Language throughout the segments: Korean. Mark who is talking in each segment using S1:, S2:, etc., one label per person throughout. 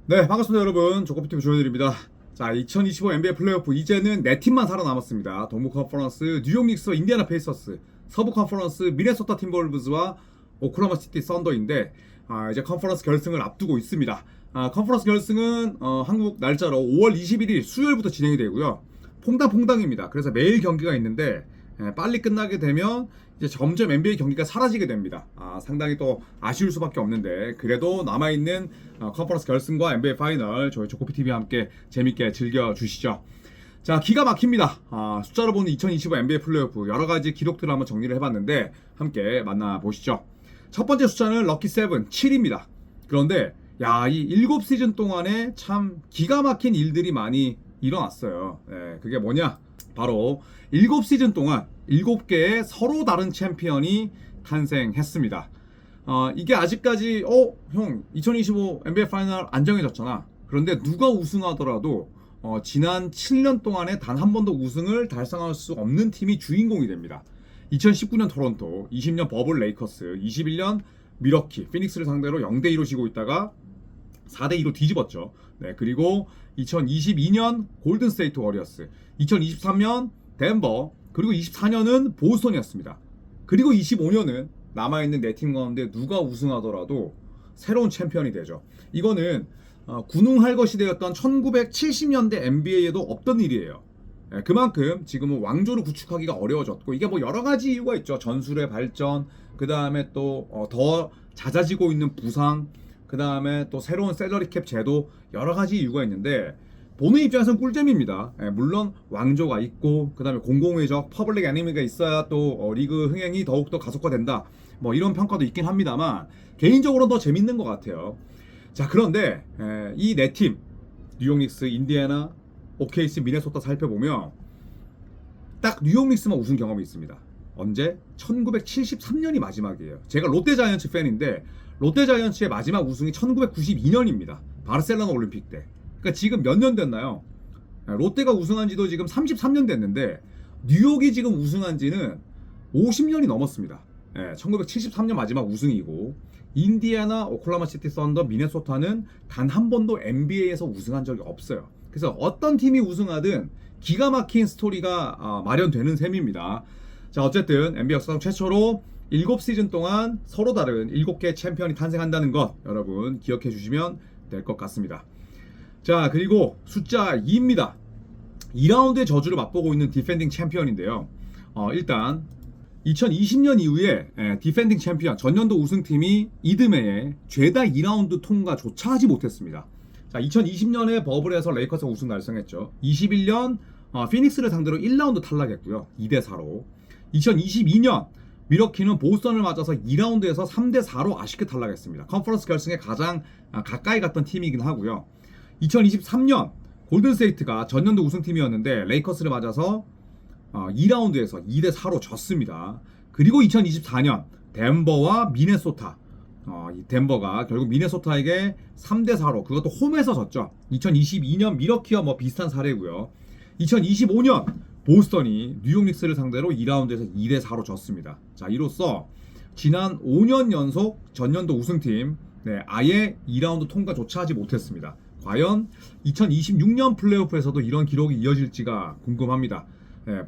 S1: 네, 반갑습니다, 여러분. 조코피티브 조현일입니다. 자, 2025 NBA 플레이오프 이제는 네 팀만 살아남았습니다. 동부 컨퍼런스 뉴욕 닉스와 인디애나 페이서스, 서부 컨퍼런스 미네소타 팀버울브즈와 오클라호마 시티 썬더인데 이제 컨퍼런스 결승을 앞두고 있습니다. 컨퍼런스 결승은 한국 날짜로 5월 21일 수요일부터 진행이 되고요. 퐁당퐁당입니다. 그래서 매일 경기가 있는데 빨리 끝나게 되면 이제 점점 NBA 경기가 사라지게 됩니다. 상당히 또 아쉬울 수밖에 없는데 그래도 남아있는 컨퍼런스 결승과 NBA 파이널 저희 조코피TV와 함께 재밌게 즐겨주시죠. 자, 기가 막힙니다. 숫자로 보는 2025 NBA 플레이오프 여러가지 기록들을 한번 정리를 해봤는데 함께 만나보시죠. 첫 번째 숫자는 럭키 7, 7입니다. 그런데 이 7시즌 동안에 참 기가 막힌 일들이 많이 일어났어요. 그게 뭐냐? 바로 7시즌 동안 7개의 서로 다른 챔피언이 탄생했습니다. 이게 아직까지 형 2025 NBA 파이널 안 정해졌잖아. 그런데 누가 우승하더라도 지난 7년 동안에 단 한 번도 우승을 달성할 수 없는 팀이 주인공이 됩니다. 2019년 토론토, 20년 버블 레이커스, 21년 미러키, 피닉스를 상대로 0대2로 지고 있다가 4대2로 뒤집었죠. 네, 그리고 2022년 골든 스테이트 워리어스, 2023년 덴버, 그리고 24년은 보스턴이었습니다. 그리고 25년은 남아있는 네 팀 가운데 누가 우승하더라도 새로운 챔피언이 되죠. 이거는 군웅할 것이 되었던 1970년대 NBA에도 없던 일이에요. 그만큼 지금은 왕조를 구축하기가 어려워졌고, 이게 뭐 여러 가지 이유가 있죠. 전술의 발전, 그 다음에 또 더 잦아지고 있는 부상, 그 다음에 또 새로운 셀러리 캡 제도, 여러 가지 이유가 있는데 보는 입장에서는 꿀잼입니다. 물론 왕조가 있고 그 다음에 공공의적 퍼블릭 애니미가 있어야 또 리그 흥행이 더욱더 가속화된다, 뭐 이런 평가도 있긴 합니다만 개인적으로는 더 재밌는 것 같아요. 자, 그런데 이 네 팀 뉴욕 닉스, 인디애나, OKC, 미네소타 살펴보면 딱 뉴욕 닉스만 우승 경험이 있습니다. 언제? 1973년이 마지막이에요. 제가 롯데 자이언츠 팬인데 롯데 자이언츠의 마지막 우승이 1992년입니다. 바르셀로나 올림픽 때. 그러니까 지금 몇 년 됐나요? 롯데가 우승한 지도 지금 33년 됐는데 뉴욕이 지금 우승한 지는 50년이 넘었습니다. 1973년 마지막 우승이고, 인디애나, 오클라호마 시티 썬더, 미네소타는 단 한 번도 NBA에서 우승한 적이 없어요. 그래서 어떤 팀이 우승하든 기가 막힌 스토리가 마련되는 셈입니다. 자, 어쨌든 NBA 역사상 최초로 7시즌 동안 서로 다른 7개 챔피언이 탄생한다는 것 여러분 기억해 주시면 될 것 같습니다. 자, 그리고 숫자 2입니다. 2라운드의 저주를 맛보고 있는 디펜딩 챔피언인데요. 일단 2020년 이후에 디펜딩 챔피언 전년도 우승팀이 이듬해에 죄다 2라운드 통과조차 하지 못했습니다. 자, 2020년에 버블에서 레이커스가 우승 달성했죠. 21년 피닉스를 상대로 1라운드 탈락했고요. 2대4로. 2022년 미러키는 보스턴을 맞아서 2라운드에서 3대4로 아쉽게 탈락했습니다. 컨퍼런스 결승에 가장 가까이 갔던 팀이긴 하고요. 2023년 골든스테이트가 전년도 우승팀이었는데 레이커스를 맞아서 2라운드에서 2대4로 졌습니다. 그리고 2024년 덴버와 미네소타, 이 덴버가 결국 미네소타에게 3대4로, 그것도 홈에서 졌죠. 2022년 미러키와 뭐 비슷한 사례고요. 2025년 보스턴이 뉴욕 닉스를 상대로 2라운드에서 2대4로 졌습니다. 자, 이로써 지난 5년 연속 전년도 우승팀 아예 2라운드 통과조차 하지 못했습니다. 과연 2026년 플레이오프에서도 이런 기록이 이어질지가 궁금합니다.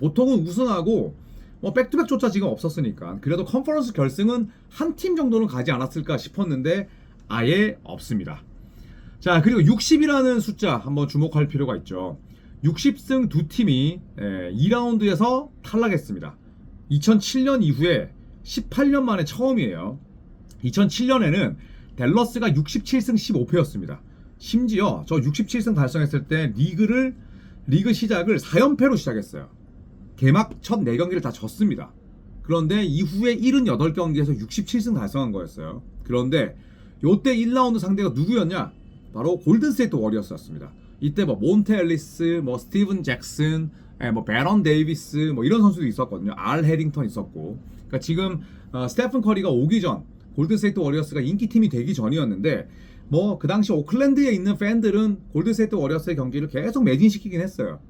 S1: 보통은 우승하고 뭐 백투백조차 지금 없었으니까 그래도 컨퍼런스 결승은 한 팀 정도는 가지 않았을까 싶었는데 아예 없습니다. 자, 그리고 60이라는 숫자 한번 주목할 필요가 있죠. 60승 두 팀이 2라운드에서 탈락했습니다. 2007년 이후에 18년 만에 처음이에요. 2007년에는 댈러스가 67승 15패였습니다. 심지어 저 67승 달성했을 때 리그 시작을 4연패로 시작했어요. 개막 첫 4경기를 다 졌습니다. 그런데 이후에 78경기에서 67승 달성한 거였어요. 그런데 요때 1라운드 상대가 누구였냐? 바로 골든스테이트 워리어스였습니다. 이때 뭐 몬테 앨리스, 뭐 스티븐 잭슨, 뭐 베런 데이비스, 뭐 이런 선수도 있었거든요. 알 해링턴 있었고. 그러니까 지금 스테픈 커리가 오기 전 골든스테이트 워리어스가 인기팀이 되기 전이었는데 뭐 그 당시 오클랜드에 있는 팬들은 골든스테이트 워리어스의 경기를 계속 매진시키긴 했어요.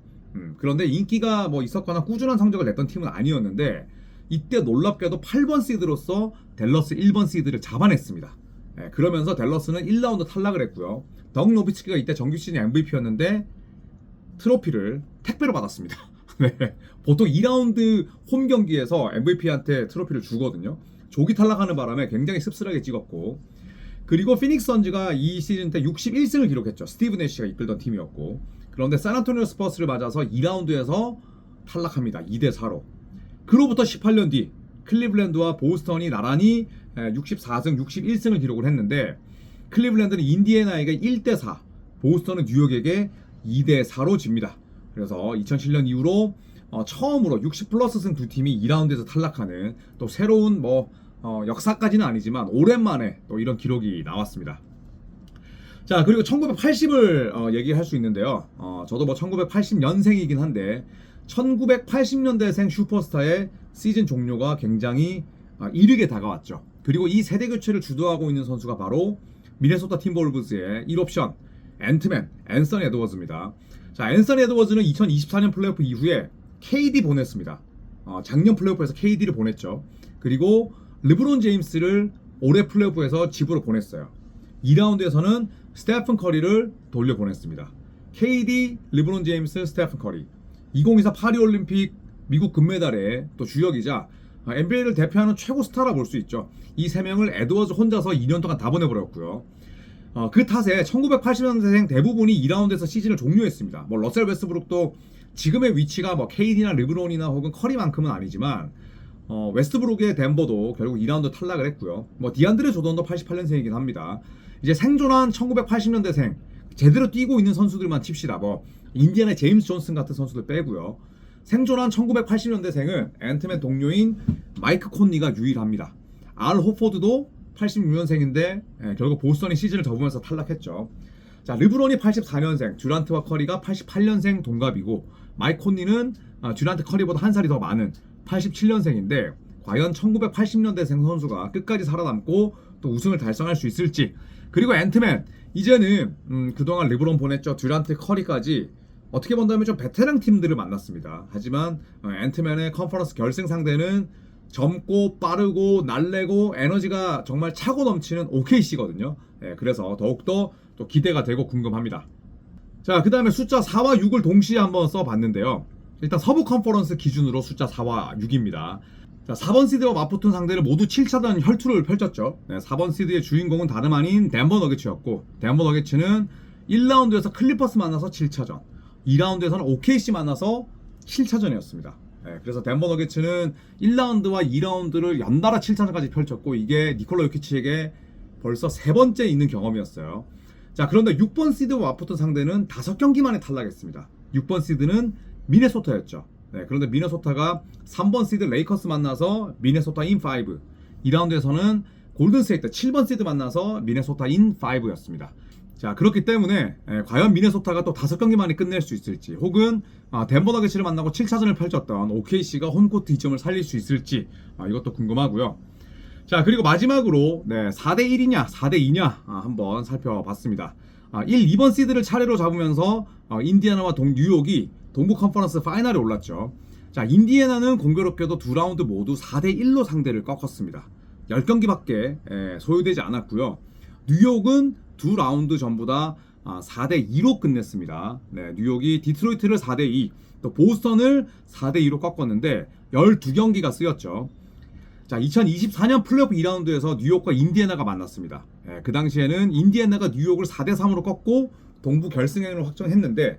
S1: 그런데 인기가 뭐 있었거나 꾸준한 성적을 냈던 팀은 아니었는데 이때 놀랍게도 8번 시드로서 댈러스 1번 시드를 잡아냈습니다. 그러면서 댈러스는 1라운드 탈락을 했고요. 덩 노비츠키가 이때 정규 시즌 MVP였는데 트로피를 택배로 받았습니다. 네. 보통 2라운드 홈 경기에서 MVP한테 트로피를 주거든요. 조기 탈락하는 바람에 굉장히 씁쓸하게 찍었고, 그리고 피닉스 선즈가 이 시즌 때 61승을 기록했죠. 스티브 내시가 이끌던 팀이었고, 그런데 샌안토니오 스퍼스를 맞아서 2라운드에서 탈락합니다. 2대4로. 그로부터 18년 뒤 클리블랜드와 보스턴이 나란히 64승, 61승을 기록을 했는데, 클리블랜드는 인디애나에게 1대4, 보스턴은 뉴욕에게 2대4로 집니다. 그래서 2007년 이후로 처음으로 60 플러스 승 두 팀이 2라운드에서 탈락하는 또 새로운 역사까지는 아니지만 오랜만에 또 이런 기록이 나왔습니다. 자, 그리고 1980을 얘기할 수 있는데요. 저도 1980년생이긴 한데 1980년대생 슈퍼스타의 시즌 종료가 굉장히 이르게 다가왔죠. 그리고 이 세대 교체를 주도하고 있는 선수가 바로 미네소타 팀볼브즈의 1옵션 앤트맨 앤서니 에드워즈입니다. 자, 앤서니 에드워즈는 2024년 플레이오프 이후에 KD 보냈습니다. 작년 플레이오프에서 KD를 보냈죠. 그리고 르브론 제임스를 올해 플레이오프에서 집으로 보냈어요. 2라운드에서는 스테픈 커리를 돌려보냈습니다. KD, 르브론 제임스, 스테픈 커리. 2024 파리올림픽 미국 금메달의 또 주역이자 NBA를 대표하는 최고 스타라 볼 수 있죠. 이 세 명을 에드워즈 혼자서 2년 동안 다 보내버렸고요. 그 탓에 1980년대생 대부분이 2라운드에서 시즌을 종료했습니다. 러셀 웨스트브룩도 지금의 위치가 KD나 르브론이나 혹은 커리만큼은 아니지만 웨스트브룩의 덴버도 결국 2라운드 탈락을 했고요. 디안드레 조던도 88년생이긴 합니다. 이제 생존한 1980년대생 제대로 뛰고 있는 선수들만 칩시다. 인디애나 제임스 존슨 같은 선수들 빼고요. 생존한 1980년대생은 앤트맨 동료인 마이크 콘니가 유일합니다. 알 호포드도 86년생인데 결국 보스턴이 시즌을 접으면서 탈락했죠. 자, 르브론이 84년생, 듀란트와 커리가 88년생 동갑이고, 마이크 콘니는 듀란트 커리보다 한 살이 더 많은 87년생인데 과연 1980년대생 선수가 끝까지 살아남고 또 우승을 달성할 수 있을지. 그리고 앤트맨 이제는 그동안 르브론 보냈죠. 듀란트 커리까지 어떻게 본다면 좀 베테랑 팀들을 만났습니다. 하지만 앤트맨의 컨퍼런스 결승 상대는 젊고 빠르고 날래고 에너지가 정말 차고 넘치는 OKC거든요. 그래서 더욱더 또 기대가 되고 궁금합니다. 자, 그 다음에 숫자 4와 6을 동시에 한번 써봤는데요. 일단 서부 컨퍼런스 기준으로 숫자 4와 6입니다. 자, 4번 시드와 맞붙은 상대를 모두 7차전 혈투를 펼쳤죠. 4번 시드의 주인공은 다름 아닌 덴버 너게츠였고, 덴버 너게츠는 1라운드에서 클리퍼스 만나서 7차전, 2라운드에서는 OKC 만나서 7차전이었습니다. 그래서 덴버 너게츠는 1라운드와 2라운드를 연달아 7차전까지 펼쳤고, 이게 니콜라 요키치에게 벌써 세 번째 있는 경험이었어요. 자, 그런데 6번 시드와 맞붙은 상대는 5경기 만에 탈락했습니다. 6번 시드는 미네소타였죠. 그런데 미네소타가 3번 시드 레이커스 만나서 미네소타 인 5, 2라운드에서는 골든스테이트 7번 시드 만나서 미네소타 인 5였습니다. 자, 그렇기 때문에 과연 미네소타가 또 5경기 만에 끝낼 수 있을지, 혹은 덴버 너게츠를 만나고 7차전을 펼쳤던 OKC가 홈코트 이점을 살릴 수 있을지, 이것도 궁금하고요. 자, 그리고 마지막으로 4대1이냐 4대2냐 한번 살펴봤습니다. 1, 2번 시드를 차례로 잡으면서 인디애나와 뉴욕이 동부 컨퍼런스 파이널에 올랐죠. 자, 인디애나는 공교롭게도 두 라운드 모두 4대1로 상대를 꺾었습니다. 10경기밖에 소요되지 않았고요. 뉴욕은 두 라운드 전부 다 4대2로 끝냈습니다. 뉴욕이 디트로이트를 4대2, 또 보스턴을 4대2로 꺾었는데 12경기가 쓰였죠. 자, 2024년 플레이오프 2라운드에서 뉴욕과 인디애나가 만났습니다. 그 당시에는 인디애나가 뉴욕을 4대3으로 꺾고 동부 결승행을 확정했는데,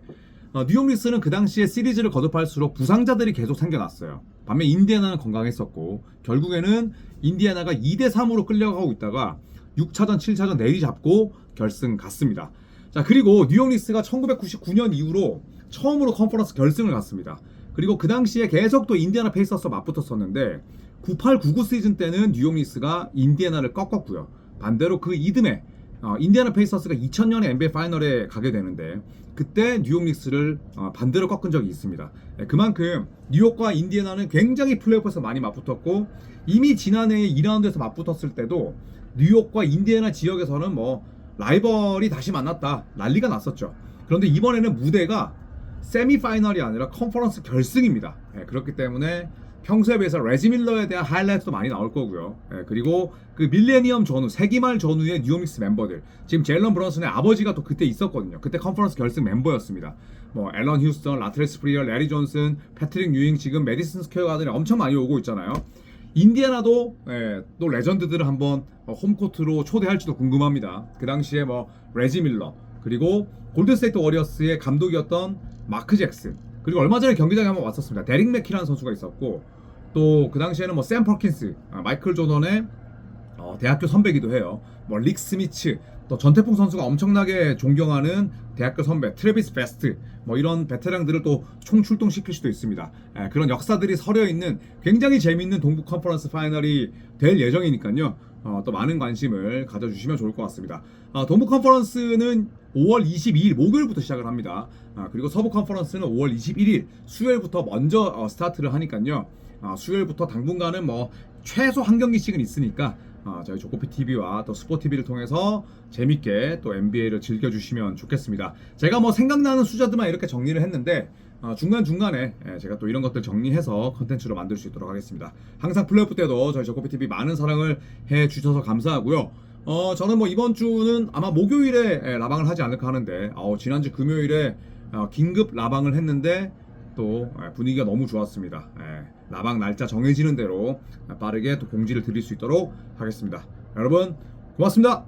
S1: 뉴욕 닉스는 그 당시에 시리즈를 거듭할수록 부상자들이 계속 생겨났어요. 반면 인디애나는 건강했었고, 결국에는 인디애나가 2대3으로 끌려가고 있다가 6차전, 7차전 내리잡고 결승 갔습니다. 자, 그리고 뉴욕 닉스가 1999년 이후로 처음으로 컨퍼런스 결승을 갔습니다. 그리고 그 당시에 계속 또 인디애나 페이서스와 맞붙었었는데 98, 99 시즌 때는 뉴욕 닉스가 인디애나를 꺾었고요. 반대로 그 이듬해 인디애나 페이서스가 2000년에 NBA 파이널에 가게 되는데 그때 뉴욕 닉스를 반대로 꺾은 적이 있습니다. 그만큼 뉴욕과 인디애나는 굉장히 플레이오프에서 많이 맞붙었고, 이미 지난해 2라운드에서 맞붙었을 때도 뉴욕과 인디애나 지역에서는 라이벌이 다시 만났다 난리가 났었죠. 그런데 이번에는 무대가 세미파이널이 아니라 컨퍼런스 결승입니다. 그렇기 때문에 평소에 비해서 레지 밀러에 대한 하이라이트도 많이 나올 거고요. 예, 그리고 그 밀레니엄 전후, 세기말 전후의 뉴욕닉스 멤버들. 지금 제일런 브런슨의 아버지가 또 그때 있었거든요. 그때 컨퍼런스 결승 멤버였습니다. 뭐 앨런 휴스턴, 라트레스 프리어, 레리 존슨, 패트릭 유잉, 지금 메디슨 스퀘어 가든에 엄청 많이 오고 있잖아요. 인디애나도 또 레전드들을 한번 홈코트로 초대할지도 궁금합니다. 그 당시에 뭐 레지 밀러, 그리고 골든스테이트 워리어스의 감독이었던 마크 잭슨, 그리고 얼마 전에 경기장에 한번 왔었습니다. 데릭 맥키라는 선수가 있었고, 또 그 당시에는 뭐 샘 퍼킨스, 마이클 조던의 대학교 선배기도 해요. 뭐 릭 스미츠, 또 전태풍 선수가 엄청나게 존경하는 대학교 선배 트래비스 베스트, 뭐 이런 베테랑들을 또 총출동시킬 수도 있습니다. 그런 역사들이 서려 있는 굉장히 재밌는 동부 컨퍼런스 파이널이 될 예정이니까요. 또 많은 관심을 가져주시면 좋을 것 같습니다. 동부 컨퍼런스는 5월 22일 목요일부터 시작을 합니다. 그리고 서부 컨퍼런스는 5월 21일 수요일부터 먼저 스타트를 하니까요. 수요일부터 당분간은 뭐 최소 한 경기씩은 있으니까 저희 조코피 TV와 또 스포 TV를 통해서 재밌게 또 NBA를 즐겨주시면 좋겠습니다. 제가 뭐 생각나는 숫자들만 이렇게 정리를 했는데 중간중간에 제가 또 이런 것들 정리해서 컨텐츠로 만들 수 있도록 하겠습니다. 항상 플레이오프 때도 저희 조코피 TV 많은 사랑을 해주셔서 감사하고요. 저는 뭐 이번 주는 아마 목요일에 라방을 하지 않을까 하는데 지난주 금요일에 긴급 라방을 했는데 또 분위기가 너무 좋았습니다. 라방 날짜 정해지는 대로 빠르게 또 공지를 드릴 수 있도록 하겠습니다. 여러분 고맙습니다.